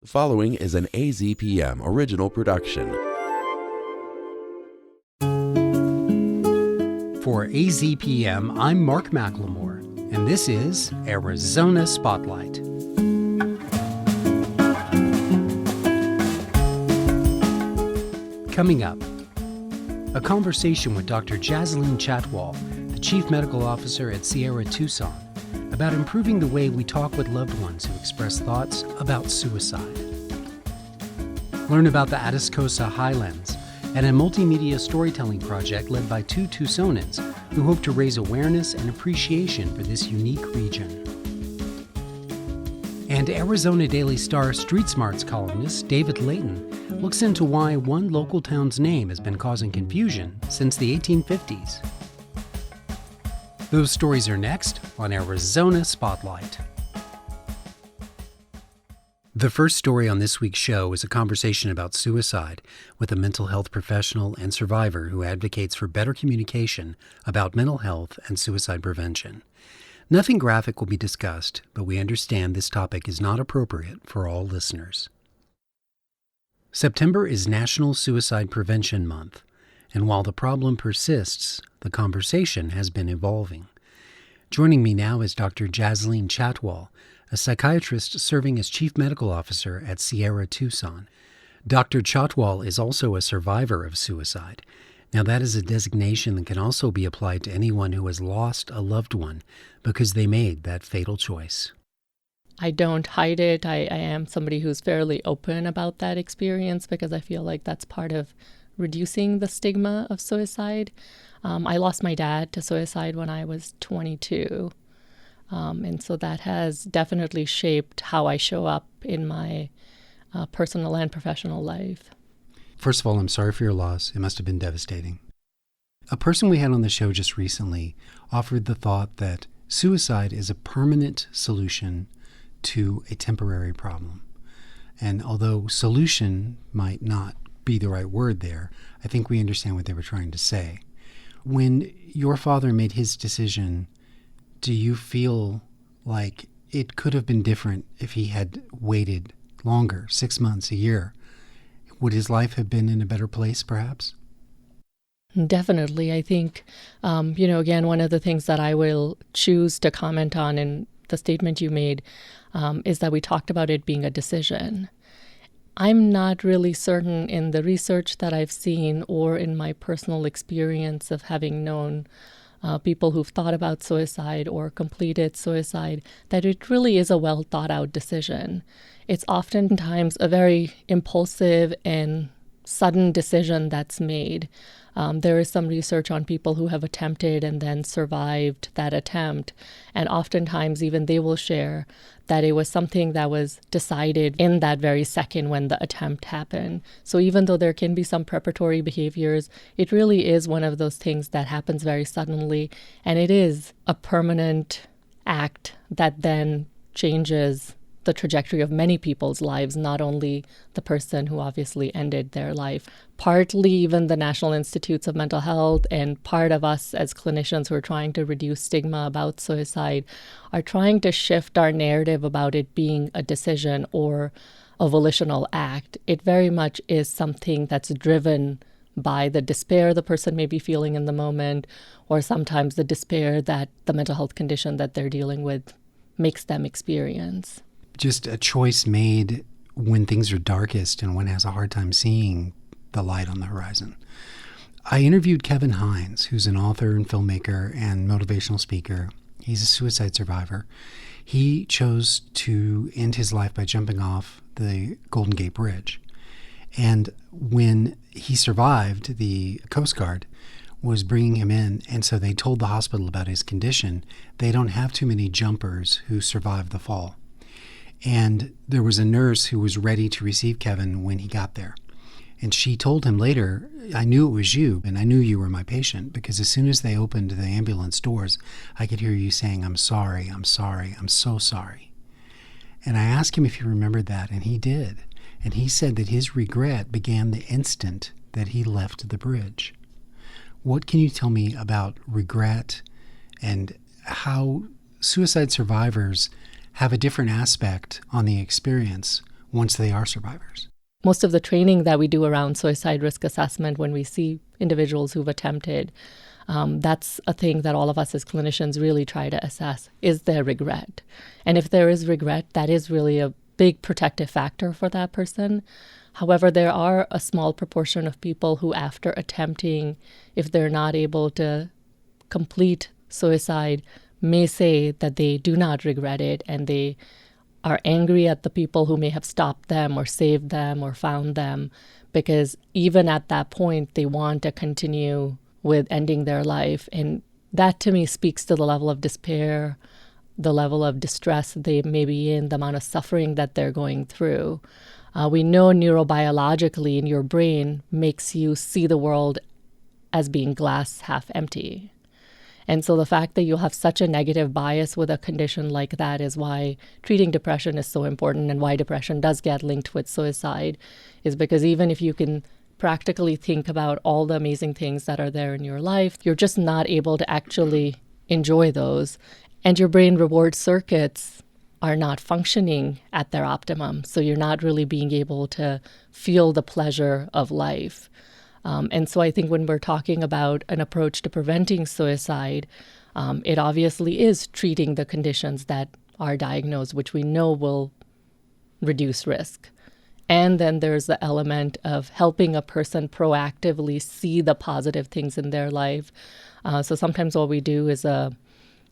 The following is an AZPM original production. For AZPM, I'm Mark McLemore, and this is Arizona Spotlight. Coming up, a conversation with Dr. Jasleen Chhatwal, the Chief Medical Officer at Sierra Tucson, about improving the way we talk with loved ones who express thoughts about suicide. Learn about the Atascosa Highlands and a multimedia storytelling project led by two Tucsonans who hope to raise awareness and appreciation for this unique region. And Arizona Daily Star Street Smarts columnist David Layton looks into why one local town's name has been causing confusion since the 1850s. Those stories are next on Arizona Spotlight. The first story on this week's show is a conversation about suicide with a mental health professional and survivor who advocates for better communication about mental health and suicide prevention. Nothing graphic will be discussed, but we understand this topic is not appropriate for all listeners. September is National Suicide Prevention Month, and while the problem persists, the conversation has been evolving. Joining me now is Dr. Jasleen Chhatwal, a psychiatrist serving as Chief Medical Officer at Sierra Tucson. Dr. Chhatwal is also a survivor of suicide. Now, that is a designation that can also be applied to anyone who has lost a loved one because they made that fatal choice. I don't hide it. I am somebody who's fairly open about that experience because I feel like that's part of reducing the stigma of suicide. I lost my dad to suicide when I was 22. And so that has definitely shaped how I show up in my personal and professional life. First of all, I'm sorry for your loss. It must have been devastating. A person we had on the show just recently offered the thought that suicide is a permanent solution to a temporary problem. And although solution might not be the right word there, I think we understand what they were trying to say. When your father made his decision, do you feel like it could have been different if he had waited longer, 6 months, a year? Would his life have been in a better place, perhaps? Definitely. I think, again, one of the things that I will choose to comment on in the statement you made is that we talked about it being a decision. I'm not really certain in the research that I've seen or in my personal experience of having known people who've thought about suicide or completed suicide, that it really is a well thought out decision. It's oftentimes a very impulsive and sudden decision that's made. There is some research on people who have attempted and then survived that attempt. And oftentimes even they will share that it was something that was decided in that very second when the attempt happened. So even though there can be some preparatory behaviors, it really is one of those things that happens very suddenly. And it is a permanent act that then changes the trajectory of many people's lives, not only the person who obviously ended their life. Partly even the National Institutes of Mental Health and part of us as clinicians who are trying to reduce stigma about suicide are trying to shift our narrative about it being a decision or a volitional act. It very much is something that's driven by the despair the person may be feeling in the moment, or sometimes the despair that the mental health condition that they're dealing with makes them experience. Just a choice made when things are darkest and one has a hard time seeing the light on the horizon. I interviewed Kevin Hines, who's an author and filmmaker and motivational speaker. He's a suicide survivor. He chose to end his life by jumping off the Golden Gate Bridge. And when he survived, the Coast Guard was bringing him in, and so they told the hospital about his condition. They don't have too many jumpers who survived the fall. And there was a nurse who was ready to receive Kevin when he got there. And she told him later, I knew it was you, and I knew you were my patient, because as soon as they opened the ambulance doors, I could hear you saying, I'm sorry, I'm sorry, I'm so sorry. And I asked him if he remembered that, and he did. And he said that his regret began the instant that he left the bridge. What can you tell me about regret and how suicide survivors have a different aspect on the experience once they are survivors? Most of the training that we do around suicide risk assessment when we see individuals who've attempted, that's a thing that all of us as clinicians really try to assess. Is there regret? And if there is regret, that is really a big protective factor for that person. However, there are a small proportion of people who, after attempting, if they're not able to complete suicide, may say that they do not regret it and they are angry at the people who may have stopped them or saved them or found them, because even at that point, they want to continue with ending their life. And that to me speaks to the level of despair, the level of distress they may be in, the amount of suffering that they're going through. We know neurobiologically in your brain makes you see the world as being glass half empty. And so the fact that you'll have such a negative bias with a condition like that is why treating depression is so important, and why depression does get linked with suicide, is because even if you can practically think about all the amazing things that are there in your life, you're just not able to actually enjoy those. And your brain reward circuits are not functioning at their optimum. So you're not really being able to feel the pleasure of life. And so I think when we're talking about an approach to preventing suicide, it obviously is treating the conditions that are diagnosed, which we know will reduce risk. And then there's the element of helping a person proactively see the positive things in their life. So sometimes what we do is a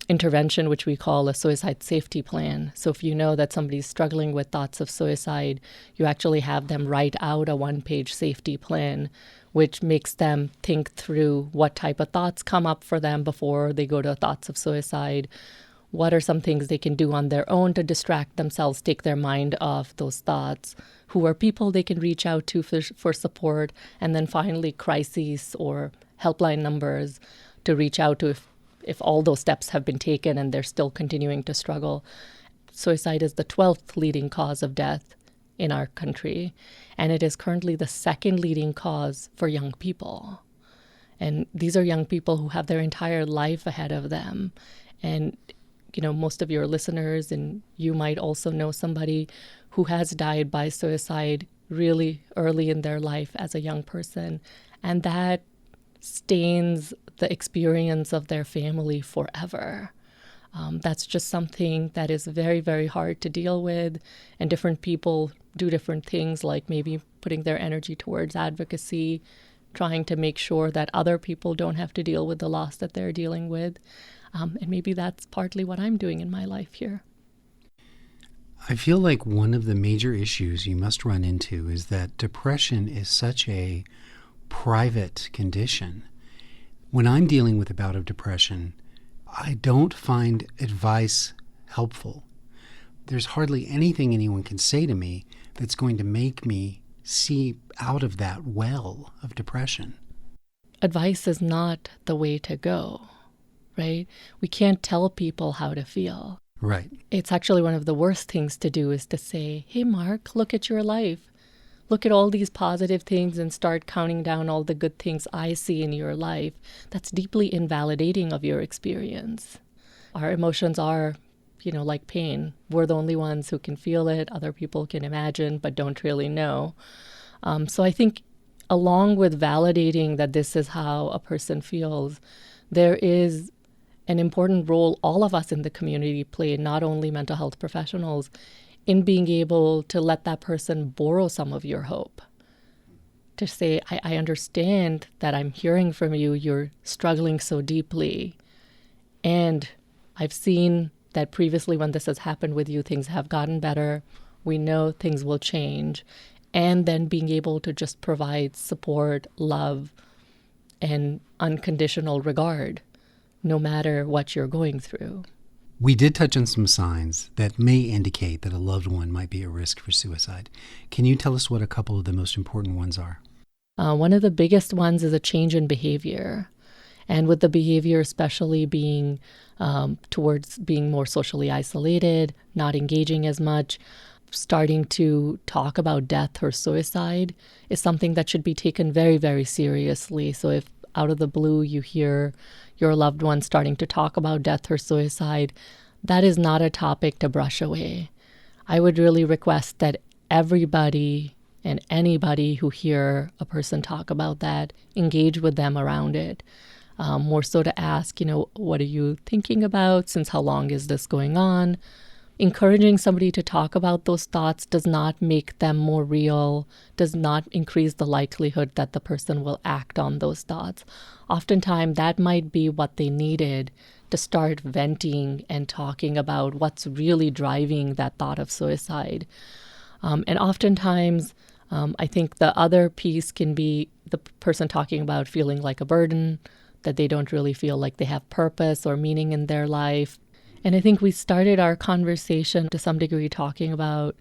intervention, which we call a suicide safety plan. So if you know that somebody's struggling with thoughts of suicide, you actually have them write out a one-page safety plan, which makes them think through what type of thoughts come up for them before they go to thoughts of suicide. What are some things they can do on their own to distract themselves, take their mind off those thoughts? Who are people they can reach out to for support? And then finally, crises or helpline numbers to reach out to if all those steps have been taken and they're still continuing to struggle. Suicide is the 12th leading cause of death in our country, and it is currently the second leading cause for young people. And these are young people who have their entire life ahead of them. And, you know, most of your listeners and you might also know somebody who has died by suicide really early in their life as a young person. And that stains the experience of their family forever. That's just something that is very, very hard to deal with. And different people do different things, like maybe putting their energy towards advocacy, trying to make sure that other people don't have to deal with the loss that they're dealing with. And maybe that's partly what I'm doing in my life here. I feel like one of the major issues you must run into is that depression is such a private condition. When I'm dealing with a bout of depression, I don't find advice helpful. There's hardly anything anyone can say to me that's going to make me see out of that well of depression. Advice is not the way to go, right? We can't tell people how to feel. Right. It's actually one of the worst things to do is to say, hey, Mark, look at your life. Look at all these positive things and start counting down all the good things I see in your life. That's deeply invalidating of your experience. Our emotions are, like pain. We're the only ones who can feel it. Other people can imagine, but don't really know. So I think along with validating that this is how a person feels, there is an important role all of us in the community play, not only mental health professionals, in being able to let that person borrow some of your hope. To say, I understand that I'm hearing from you, you're struggling so deeply. And I've seen that previously when this has happened with you, things have gotten better. We know things will change. And then being able to just provide support, love, and unconditional regard, no matter what you're going through. We did touch on some signs that may indicate that a loved one might be at risk for suicide. Can you tell us what a couple of the most important ones are? One of the biggest ones is a change in behavior. And with the behavior especially being towards being more socially isolated, not engaging as much, starting to talk about death or suicide is something that should be taken very, very seriously. So if out of the blue you hear your loved one starting to talk about death or suicide, that is not a topic to brush away. I would really request that everybody and anybody who hear a person talk about that, engage with them around it. More so to ask, what are you thinking about? Since how long is this going on? Encouraging somebody to talk about those thoughts does not make them more real, does not increase the likelihood that the person will act on those thoughts. Oftentimes, that might be what they needed to start venting and talking about what's really driving that thought of suicide. And oftentimes, I think the other piece can be the person talking about feeling like a burden, that they don't really feel like they have purpose or meaning in their life. And I think we started our conversation to some degree talking about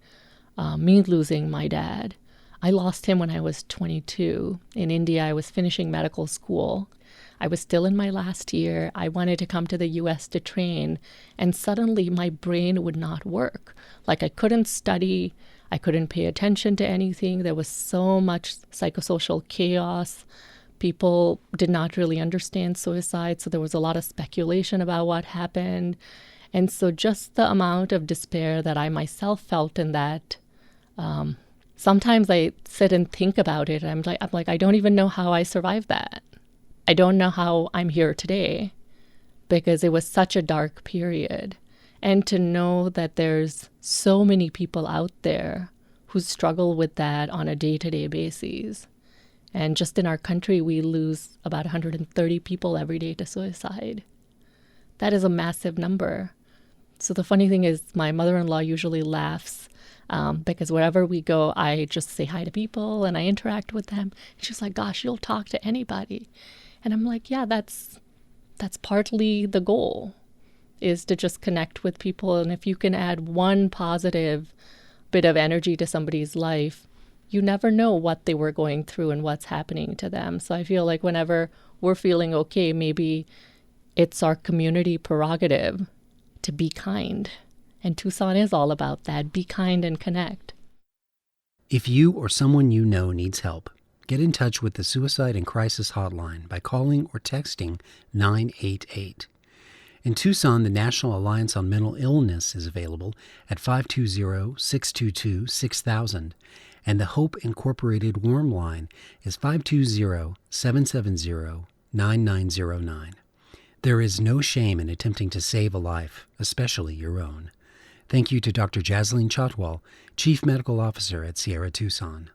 me losing my dad. I lost him when I was 22. In India, I was finishing medical school. I was still in my last year. I wanted to come to the US to train. And suddenly my brain would not work. Like I couldn't study. I couldn't pay attention to anything. There was so much psychosocial chaos. People did not really understand suicide, so there was a lot of speculation about what happened. And so just the amount of despair that I myself felt in that, sometimes I sit and think about it, and I'm like, I don't even know how I survived that. I don't know how I'm here today, because it was such a dark period. And to know that there's so many people out there who struggle with that on a day-to-day basis. And just in our country, we lose about 130 people every day to suicide. That is a massive number. So the funny thing is my mother-in-law usually laughs because wherever we go, I just say hi to people and I interact with them. And she's like, gosh, you'll talk to anybody. And I'm like, yeah, that's partly the goal, is to just connect with people. And if you can add one positive bit of energy to somebody's life, you never know what they were going through and what's happening to them. So I feel like whenever we're feeling okay, maybe it's our community prerogative to be kind. And Tucson is all about that. Be kind and connect. If you or someone you know needs help, get in touch with the Suicide and Crisis Hotline by calling or texting 988. In Tucson, the National Alliance on Mental Illness is available at 520-622-6000. And the Hope Incorporated Warm Line is 520-770-9909. There is no shame in attempting to save a life, especially your own. Thank you to Dr. Jasleen Chhatwal, Chief Medical Officer at Sierra Tucson.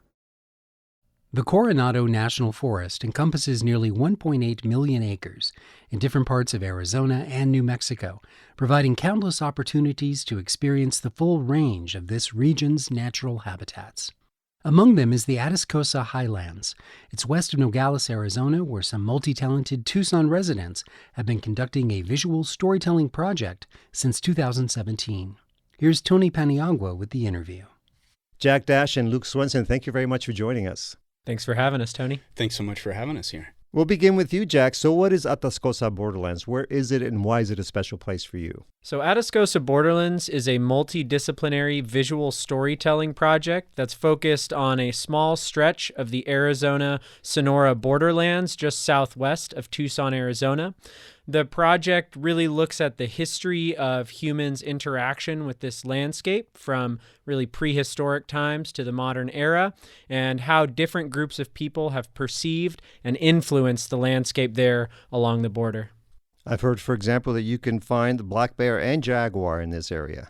The Coronado National Forest encompasses nearly 1.8 million acres in different parts of Arizona and New Mexico, providing countless opportunities to experience the full range of this region's natural habitats. Among them is the Atascosa Highlands. It's west of Nogales, Arizona, where some multi-talented Tucson residents have been conducting a visual storytelling project since 2017. Here's Tony Paniagua with the interview. Jack Dash and Luke Swenson, thank you very much for joining us. Thanks for having us, Tony. Thanks so much for having us here. We'll begin with you, Jack. So what is Atascosa Borderlands? Where is it and why is it a special place for you? So Atascosa Borderlands is a multidisciplinary visual storytelling project that's focused on a small stretch of the Arizona-Sonora borderlands just southwest of Tucson, Arizona. The project really looks at the history of humans' interaction with this landscape from really prehistoric times to the modern era, and how different groups of people have perceived and influenced the landscape there along the border. I've heard, for example, that you can find black bear and jaguar in this area.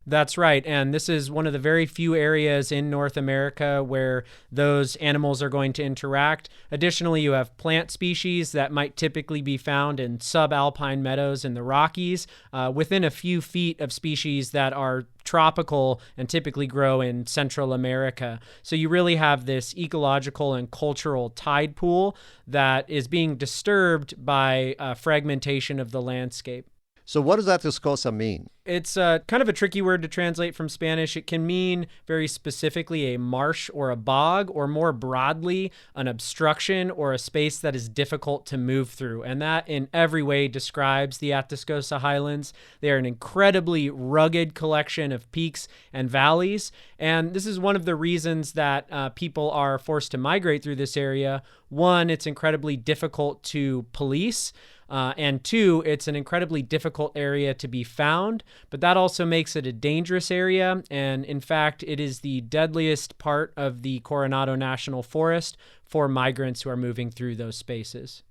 That's right, and this is one of the very few areas in North America where those animals are going to interact. Additionally, you have plant species that might typically be found in subalpine meadows in the Rockies, within a few feet of species that are tropical and typically grow in Central America. So you really have this ecological and cultural tide pool that is being disturbed by fragmentation of the landscape. So what does Atascosa mean? It's kind of a tricky word to translate from Spanish. It can mean very specifically a marsh or a bog, or more broadly, an obstruction or a space that is difficult to move through. And that in every way describes the Atascosa Highlands. They are an incredibly rugged collection of peaks and valleys. And this is one of the reasons that people are forced to migrate through this area. One, it's incredibly difficult to police. And two, it's an incredibly difficult area to be found, but that also makes it a dangerous area. And in fact, it is the deadliest part of the Coronado National Forest for migrants who are moving through those spaces.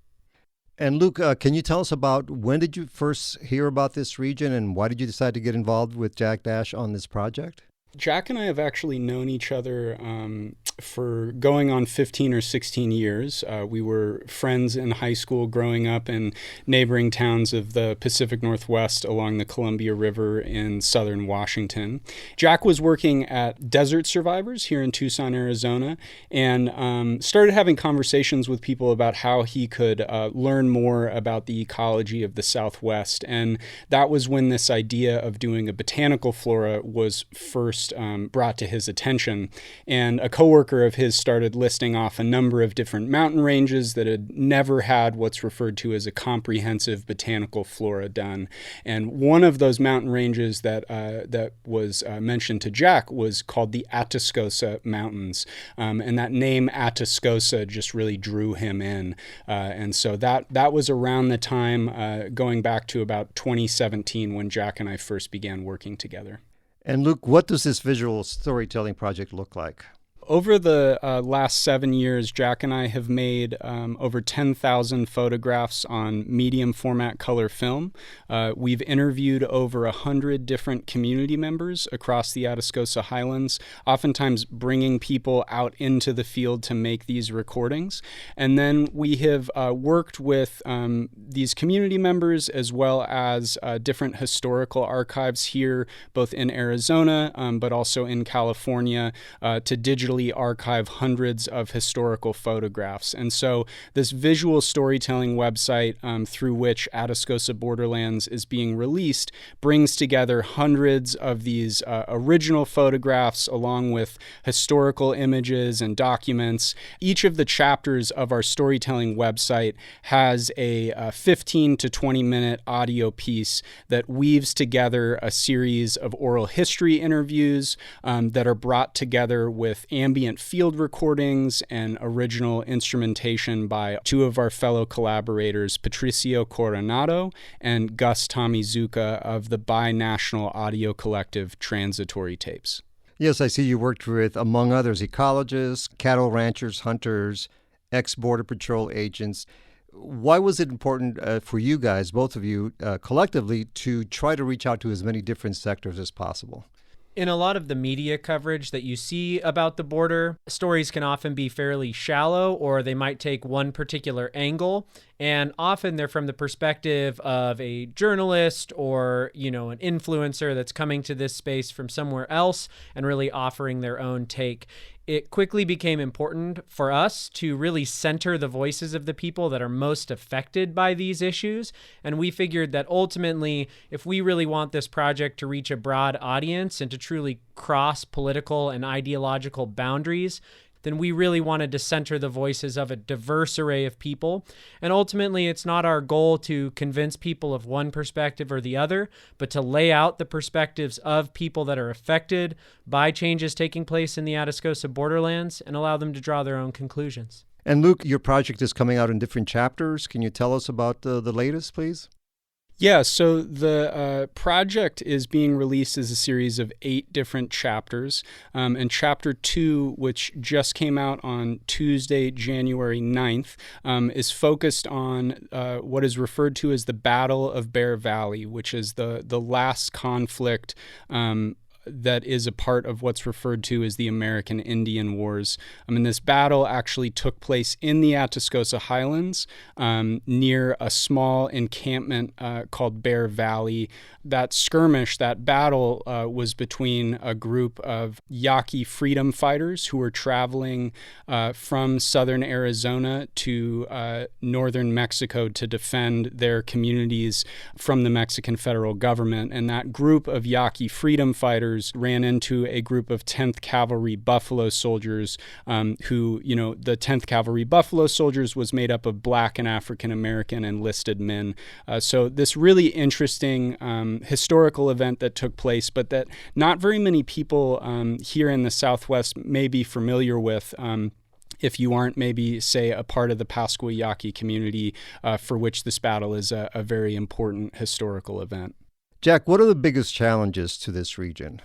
And Luke, can you tell us about when did you first hear about this region and why did you decide to get involved with Jack Dash on this project? Jack and I have actually known each other for going on 15 or 16 years. We were friends in high school growing up in neighboring towns of the Pacific Northwest along the Columbia River in southern Washington. Jack was working at Desert Survivors here in Tucson, Arizona, and started having conversations with people about how he could learn more about the ecology of the Southwest. And that was when this idea of doing a botanical flora was first brought to his attention. And a coworker of his started listing off a number of different mountain ranges that had never had what's referred to as a comprehensive botanical flora done. And one of those mountain ranges that was mentioned to Jack was called the Atascosa Mountains. And that name Atascosa just really drew him in. And so that was around the time going back to about 2017 when Jack and I first began working together. And Luke, what does this visual storytelling project look like? Over the last 7 years, Jack and I have made over 10,000 photographs on medium format color film. We've interviewed over 100 different community members across the Atascosa Highlands, oftentimes bringing people out into the field to make these recordings. And then we have worked with these community members as well as different historical archives here, both in Arizona, but also in California, to digitally archive hundreds of historical photographs. And so this visual storytelling website through which Atascosa Borderlands is being released brings together hundreds of these original photographs along with historical images and documents. Each of the chapters of our storytelling website has a 15 to 20 minute audio piece that weaves together a series of oral history interviews that are brought together with ambient field recordings and original instrumentation by two of our fellow collaborators, Patricio Coronado and Gus Tomizuka of the bi-national audio collective Transitory Tapes. Yes, I see you worked with, among others, ecologists, cattle ranchers, hunters, ex-Border Patrol agents. Why was it important for you guys, both of you, collectively, to try to reach out to as many different sectors as possible? In a lot of the media coverage that you see about the border, stories can often be fairly shallow, or they might take one particular angle. And often they're from the perspective of a journalist or, an influencer that's coming to this space from somewhere else and really offering their own take. It quickly became important for us to really center the voices of the people that are most affected by these issues. And we figured that ultimately, if we really want this project to reach a broad audience and to truly cross political and ideological boundaries, then we really wanted to center the voices of a diverse array of people. And ultimately, it's not our goal to convince people of one perspective or the other, but to lay out the perspectives of people that are affected by changes taking place in the Atascosa Borderlands and allow them to draw their own conclusions. And Luke, your project is coming out in different chapters. Can you tell us about the latest, please? Yeah, so the project is being released as a series of 8 different chapters. And Chapter 2, which just came out on Tuesday, January 9th, is focused on what is referred to as the Battle of Bear Valley, which is the last conflict that is a part of what's referred to as the American Indian Wars. And this battle actually took place in the Atascosa Highlands near a small encampment called Bear Valley. That skirmish, that battle was between a group of Yaqui freedom fighters who were traveling from southern Arizona to northern Mexico to defend their communities from the Mexican federal government. And that group of Yaqui freedom fighters ran into a group of 10th Cavalry Buffalo soldiers who, the 10th Cavalry Buffalo soldiers was made up of Black and African American enlisted men. So this really interesting historical event that took place, but that not very many people here in the Southwest may be familiar with. if you aren't maybe, say, a part of the Pascua Yaqui community, for which this battle is a very important historical event. Jack, what are the biggest challenges to this region?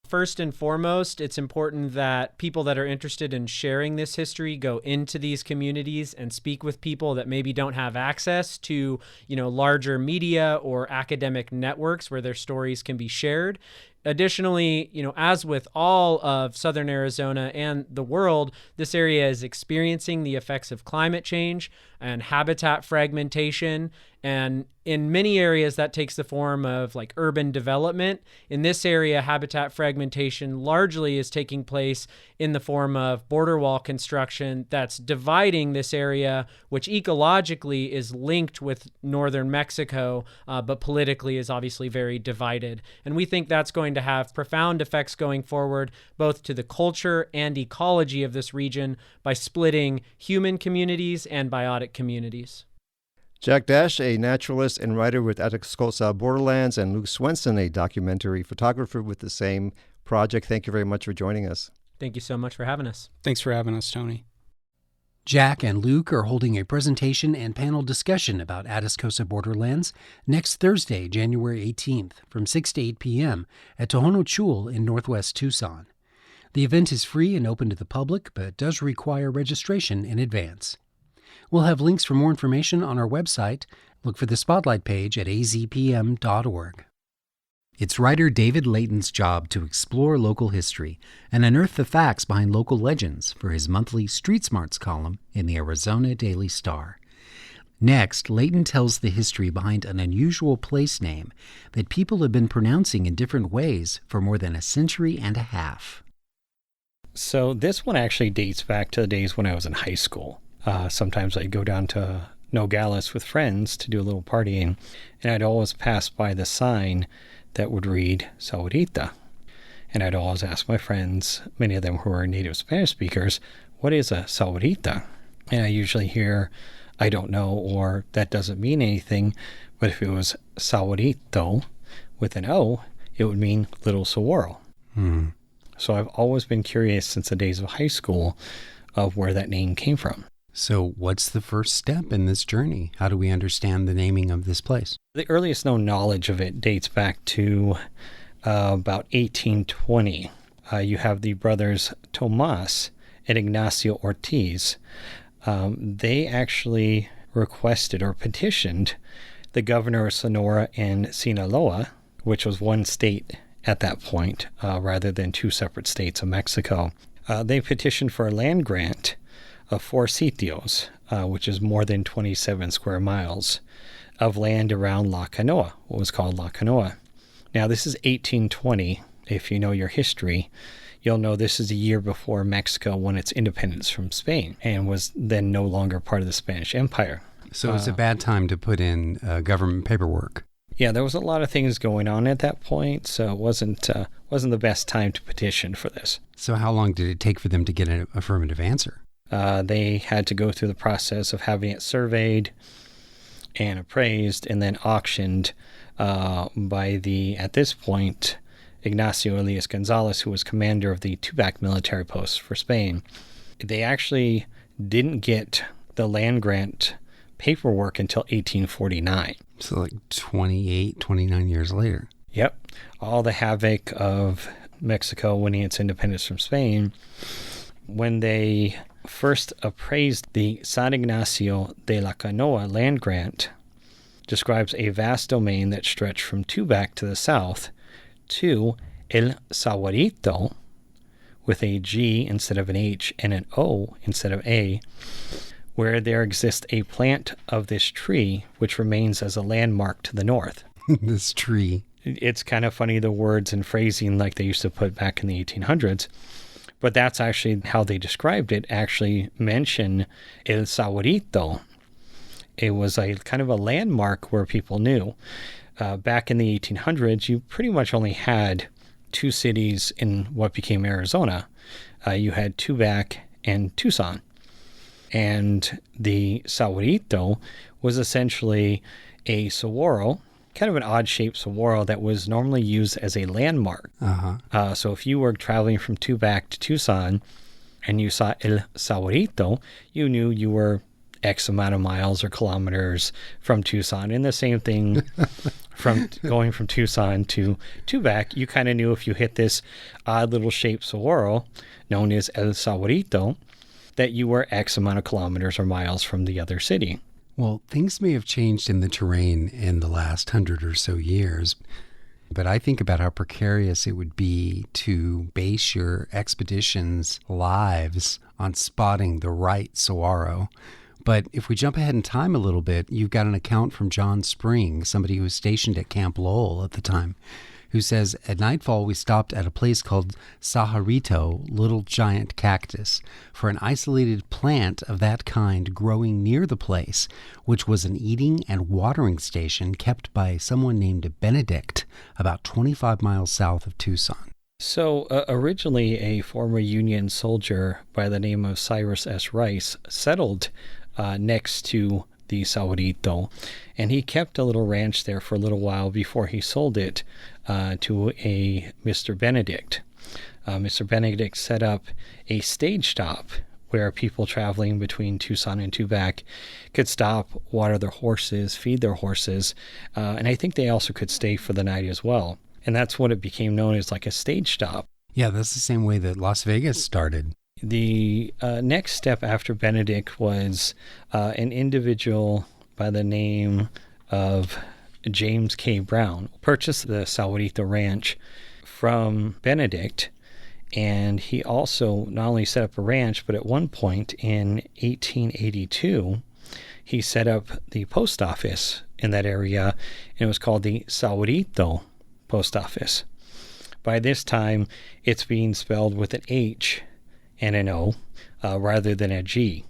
First and foremost, it's important that people that are interested in sharing this history go into these communities and speak with people that maybe don't have access to, larger media or academic networks where their stories can be shared. Additionally, as with all of southern Arizona and the world, this area is experiencing the effects of climate change and habitat fragmentation. And in many areas, that takes the form of like urban development. In this area, habitat fragmentation largely is taking place in the form of border wall construction that's dividing this area, which ecologically is linked with northern Mexico, but politically is obviously very divided. And we think that's going to have profound effects going forward, both to the culture and ecology of this region by splitting human communities and biotic communities. Jack Dash, a naturalist and writer with Atascosa Borderlands, and Luke Swenson, a documentary photographer with the same project. Thank you very much for joining us. Thank you so much for having us. Thanks for having us, Tony. Jack and Luke are holding a presentation and panel discussion about Atascosa Borderlands next Thursday, January 18th, from 6 to 8 p.m. at Tohono Chul in northwest Tucson. The event is free and open to the public, but does require registration in advance. We'll have links for more information on our website. Look for the Spotlight page at azpm.org. It's writer David Layton's job to explore local history and unearth the facts behind local legends for his monthly Street Smarts column in the Arizona Daily Star. Next, Layton tells the history behind an unusual place name that people have been pronouncing in different ways for more than a century and a half. So this one actually dates back to the days when I was in high school. Sometimes I'd go down to Nogales with friends to do a little partying, and I'd always pass by the sign that would read Sahuarita. And I'd always ask my friends, many of them who are native Spanish speakers, what is a Sahuarita? And I usually hear, I don't know, or that doesn't mean anything. But if it was Sahuarito with an O, it would mean little saguaro. So I've always been curious since the days of high school of where that name came from. So what's the first step in this journey? How do we understand the naming of this place? The earliest known knowledge of it dates back to about 1820. You have the brothers Tomas and Ignacio Ortiz. They actually requested or petitioned the governor of Sonora and Sinaloa, which was one state at that point, rather than two separate states of Mexico. They petitioned for a land grant of 4 sitios, which is more than 27 square miles of land around La Canoa, what was called La Canoa. Now, this is 1820. If you know your history, you'll know this is a year before Mexico won its independence from Spain and was then no longer part of the Spanish Empire. So it's a bad time to put in government paperwork. Yeah, there was a lot of things going on at that point, so it wasn't the best time to petition for this. So how long did it take for them to get an affirmative answer? They had to go through the process of having it surveyed and appraised and then auctioned by at this point, Ignacio Elias Gonzalez, who was commander of the Tubac military post for Spain. They actually didn't get the land grant paperwork until 1849. So like 28, 29 years later. Yep. All the havoc of Mexico winning its independence from Spain. When they first appraised the San Ignacio de la Canoa land grant, describes a vast domain that stretched from Tubac to the south to El Sahuarito, with a G instead of an H and an O instead of A, where there exists a plant of this tree which remains as a landmark to the north. This tree. It's kind of funny, the words and phrasing like they used to put back in the 1800s. But that's actually how they described it, actually mention El Sahuarito. It was a kind of a landmark where people knew. Back in the 1800s, you pretty much only had 2 cities in what became Arizona. You had Tubac and Tucson. And the Sahuarito was essentially a saguaro, kind of an odd-shaped saguaro that was normally used as a landmark. So if you were traveling from Tubac to Tucson, and you saw El Sahuarito, you knew you were X amount of miles or kilometers from Tucson. And the same thing from going from Tucson to Tubac, you kind of knew if you hit this odd little shaped saguaro known as El Sahuarito, that you were X amount of kilometers or miles from the other city. Well, things may have changed in the terrain in the last 100 or so years, but I think about how precarious it would be to base your expedition's lives on spotting the right saguaro. But if we jump ahead in time a little bit, you've got an account from John Spring, somebody who was stationed at Camp Lowell at the time, who says, at nightfall we stopped at a place called Sahuarita, Little Giant Cactus, for an isolated plant of that kind growing near the place, which was an eating and watering station kept by someone named Benedict, about 25 miles south of Tucson. So originally a former Union soldier by the name of Cyrus S. Rice settled next to the Sahuarito, and he kept a little ranch there for a little while before he sold it to a Mr. Benedict. Mr. Benedict set up a stage stop where people traveling between Tucson and Tubac could stop, water their horses, feed their horses, and I think they also could stay for the night as well. And that's what it became known as, like a stage stop. Yeah, that's the same way that Las Vegas started. The next step after Benedict was an individual by the name of James K. Brown purchased the Sahuarita Ranch from Benedict, and he also not only set up a ranch, but at one point in 1882, he set up the post office in that area, and it was called the Sahuarito Post Office. By this time, it's being spelled with an H and an O rather than a G.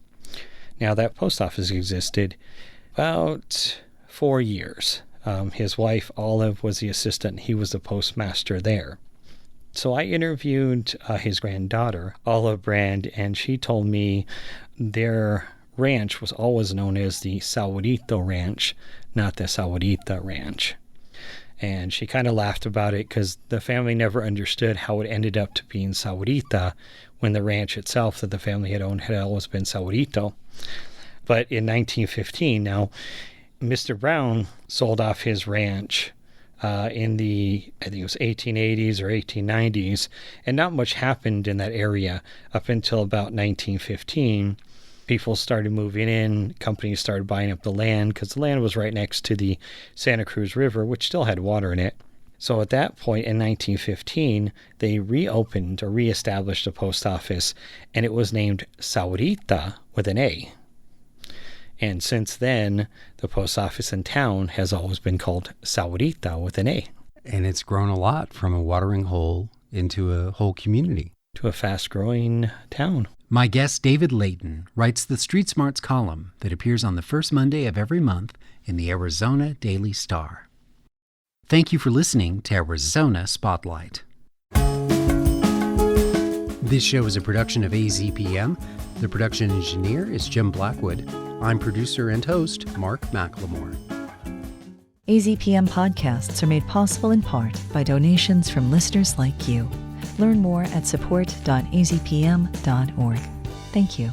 Now, that post office existed about 4 years. His wife, Olive, was the assistant. He was the postmaster there. So I interviewed his granddaughter, Olive Brand, and she told me their ranch was always known as the Sahuarito Ranch, not the Sahuarita Ranch. And she kind of laughed about it because the family never understood how it ended up to being Sahuarita when the ranch itself that the family had owned had always been Sahuarito. But in 1915, now, Mr. Brown sold off his ranch in the, I think it was 1880s or 1890s, and not much happened in that area up until about 1915. People started moving in, companies started buying up the land because the land was right next to the Santa Cruz River, which still had water in it. So at that point in 1915, they reopened or reestablished the post office, and it was named Sahuarita with an A. And since then, the post office in town has always been called Sahuarita with an A. And it's grown a lot from a watering hole into a whole community. To a fast-growing town. My guest, David Layton, writes the Street Smarts column that appears on the first Monday of every month in the Arizona Daily Star. Thank you for listening to Arizona Spotlight. This show is a production of AZPM. The production engineer is Jim Blackwood. I'm producer and host Mark McLemore. AZPM podcasts are made possible in part by donations from listeners like you. Learn more at support.azpm.org. Thank you.